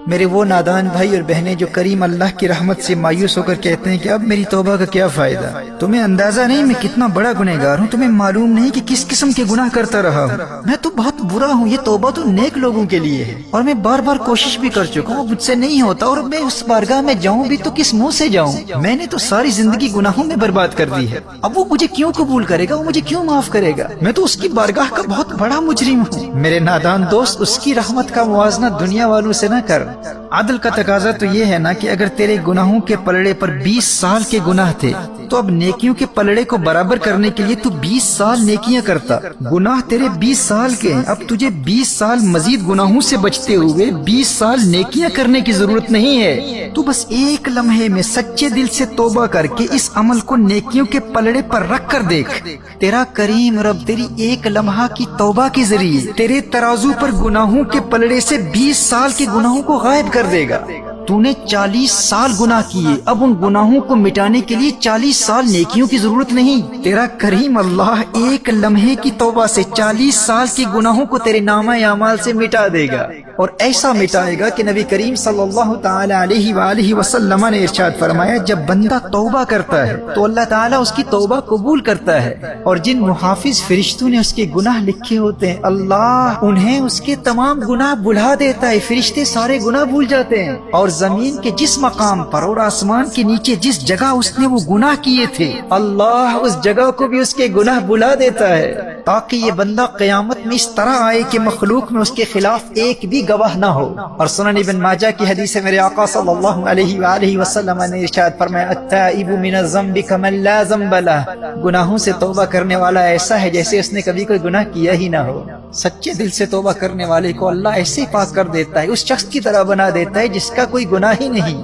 میرے وہ نادان بھائی اور بہنیں جو کریم اللہ کی رحمت سے مایوس ہو کر کہتے ہیں کہ اب میری توبہ کا کیا فائدہ؟ تمہیں اندازہ نہیں میں کتنا بڑا گنہگار ہوں، تمہیں معلوم نہیں کہ کس قسم کے گناہ کرتا رہا ہوں، میں تو بہت برا ہوں، یہ توبہ تو نیک لوگوں کے لیے ہے، اور میں بار بار کوشش بھی کر چکا ہوں، مجھ سے نہیں ہوتا، اور میں اس بارگاہ میں جاؤں بھی تو کس منہ سے جاؤں؟ میں نے تو ساری زندگی گناہوں میں برباد کر دی ہے، اب وہ مجھے کیوں قبول کرے گا؟ وہ مجھے کیوں معاف کرے گا؟ میں تو اس کی بارگاہ کا بہت بڑا مجرم ہوں۔ میرے نادان دوست، اس کی رحمت کا موازنہ دنیا والوں سے نہ کر۔ عدل کا تقاضا تو یہ ہے نا کہ اگر تیرے گناہوں کے پلڑے پر 20 سال کے گناہ تھے تو اب نیکیوں کے پلڑے کو برابر کرنے کے لیے تو 20 سال نیکیاں کرتا۔ گناہ تیرے 20 سال کے ہیں، اب تجھے 20 سال مزید گناہوں سے بچتے ہوئے 20 سال نیکیاں کرنے کی ضرورت نہیں ہے۔ تو بس ایک لمحے میں سچے دل سے توبہ کر کے اس عمل کو نیکیوں کے پلڑے پر رکھ کر دیکھ، تیرا کریم رب تیری ایک لمحہ کی توبہ کے ذریعے تیرے ترازو پر گناہوں کے پلڑے سے 20 سال کے گناہوں کو غائب کر دے گا۔ تو نے 40 سال گناہ کیے، اب ان گناہوں کو مٹانے کے لیے 40 سال نیکیوں کی ضرورت نہیں۔ تیرا کریم اللہ ایک لمحے کی توبہ سے 40 سال کے گناہوں کو تیرے نامہ اعمال سے مٹا دے گا، اور ایسا مٹائے گا کہ نبی کریم صلی اللہ تعالی علیہ وآلہ وسلم نے ارشاد فرمایا، جب بندہ توبہ کرتا ہے تو اللہ تعالیٰ اس کی توبہ قبول کرتا ہے، اور جن محافظ فرشتوں نے اس کے گناہ لکھے ہوتے ہیں اللہ انہیں اس کے تمام گناہ بھلا دیتا ہے، فرشتے سارے گناہ بھول جاتے ہیں، اور زمین کے جس مقام پر اور آسمان کے نیچے جس جگہ اس نے وہ گناہ کیے تھے اللہ اس جگہ کو بھی اس کے گناہ بھلا دیتا ہے، تاکہ یہ بندہ قیامت میں اس طرح آئے کہ مخلوق میں اس کے خلاف ایک بھی گواہ نہ ہو۔ اور سنن ابن ماجہ کی حدیث ہے، میرے آقا صلی اللہ علیہ وآلہ وسلم نے ارشاد فرمایا، التائب من الذنب کمن لا ذنب لہ، گناہوں سے توبہ کرنے والا ایسا ہے جیسے اس نے کبھی کوئی گناہ کیا ہی نہ ہو۔ سچے دل سے توبہ کرنے والے کو اللہ ایسے پاک کر دیتا ہے، اس شخص کی طرح بنا دیتا ہے جس کا کوئی گناہ ہی نہیں۔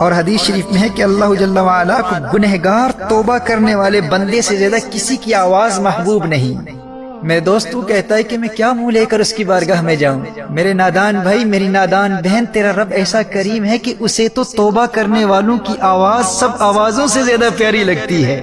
اور حدیث شریف میں ہے کہ اللہ جل وعلا کو گنہگار توبہ کرنے والے بندے سے زیادہ کسی کی آواز محبوب نہیں۔ میرے دوست تو کہتا ہے کہ میں کیا منہ لے کر اس کی بارگاہ میں جاؤں؟ میرے نادان بھائی، میری نادان بہن، تیرا رب ایسا کریم ہے کہ اسے تو توبہ کرنے والوں کی آواز سب آوازوں سے زیادہ پیاری لگتی ہے،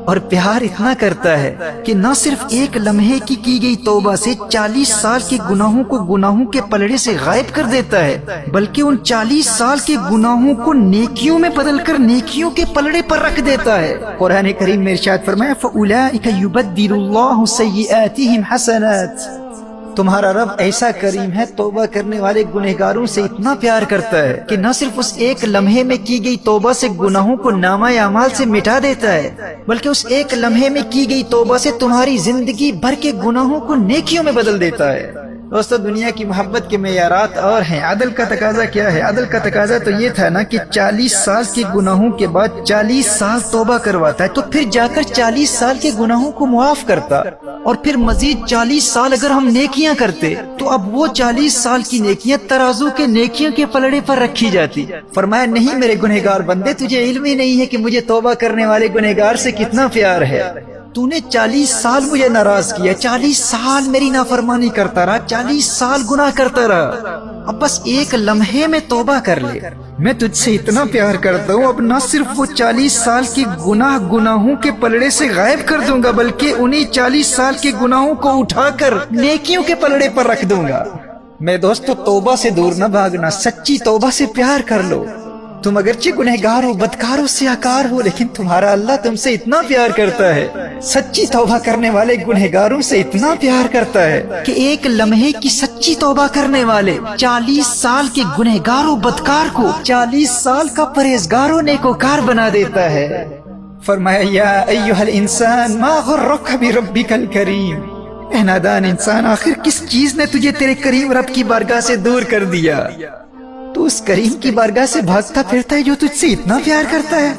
اور پیار اتنا کرتا ہے کہ نہ صرف ایک لمحے کی گئی توبہ سے 40 سال کے گناہوں کو گناہوں کے پلڑے سے غائب کر دیتا ہے، بلکہ ان 40 سال کے گناہوں کو نیکیوں میں بدل کر نیکیوں کے پلڑے پر رکھ دیتا ہے۔ قرآن کریم میں ارشاد فرمایا، فَأُولَئِكَ يُبَدِّلُ اللَّهُ سَيِّئَاتِهِمْ حَسَنَاتٍ، تمہارا رب ایسا کریم ہے، توبہ کرنے والے گنہگاروں سے اتنا پیار کرتا ہے کہ نہ صرف اس ایک لمحے میں کی گئی توبہ سے گناہوں کو نامہ اعمال سے مٹا دیتا ہے، بلکہ اس ایک لمحے میں کی گئی توبہ سے تمہاری زندگی بھر کے گناہوں کو نیکیوں میں بدل دیتا ہے۔ دوستو، دنیا کی محبت کے معیارات اور ہیں، عدل کا تقاضا کیا ہے؟ عدل کا تقاضا تو یہ تھا نا کہ 40 سال کے گناہوں کے بعد 40 سال توبہ کرواتا ہے، تو پھر جا کر 40 سال کے گناہوں کو معاف کرتا، اور پھر مزید 40 سال اگر ہم نیکیاں کرتے تو اب وہ 40 سال کی نیکیاں ترازو کے نیکیوں کے پلڑے پر رکھی جاتی۔ فرمایا، نہیں میرے گنہگار بندے، تجھے علم ہی نہیں ہے کہ مجھے توبہ کرنے والے گنہگار سے کتنا پیار ہے۔ تو نے 40 سال مجھے ناراض کیا، 40 سال میری نافرمانی کرتا رہا، 40 سال گناہ کرتا رہا، اب بس ایک لمحے میں توبہ کر لے، میں تجھ سے اتنا پیار کرتا ہوں، اب نہ صرف وہ 40 سال کے گناہوں کے پلڑے سے غائب کر دوں گا، بلکہ انہی 40 سال کے گناہوں کو اٹھا کر نیکیوں کے پلڑے پر رکھ دوں گا۔ میرے دوستو، توبہ سے دور نہ بھاگنا، سچی توبہ سے پیار کر لو۔ تم اگرچہ گنہگار ہو، بدکار ہو، سیاکار ہو، لیکن تمہارا اللہ تم سے اتنا پیار کرتا ہے، سچی توبہ کرنے والے گنہگاروں سے اتنا پیار کرتا ہے کہ ایک لمحے کی سچی توبہ کرنے والے 40 سال کے گنہگار و بدکار کو 40 سال کا پرہیزگار و نیکوکار بنا دیتا ہے۔ فرمایا، یا ایھا الانسان ما غرک بربک الکریم، اے نادان انسان، آخر کس چیز نے تجھے تیرے کریم رب کی بارگاہ سے دور کر دیا؟ تو اس کریم کی بارگاہ سے بھاگتا پھرتا ہے جو تجھ سے اتنا پیار کرتا ہے۔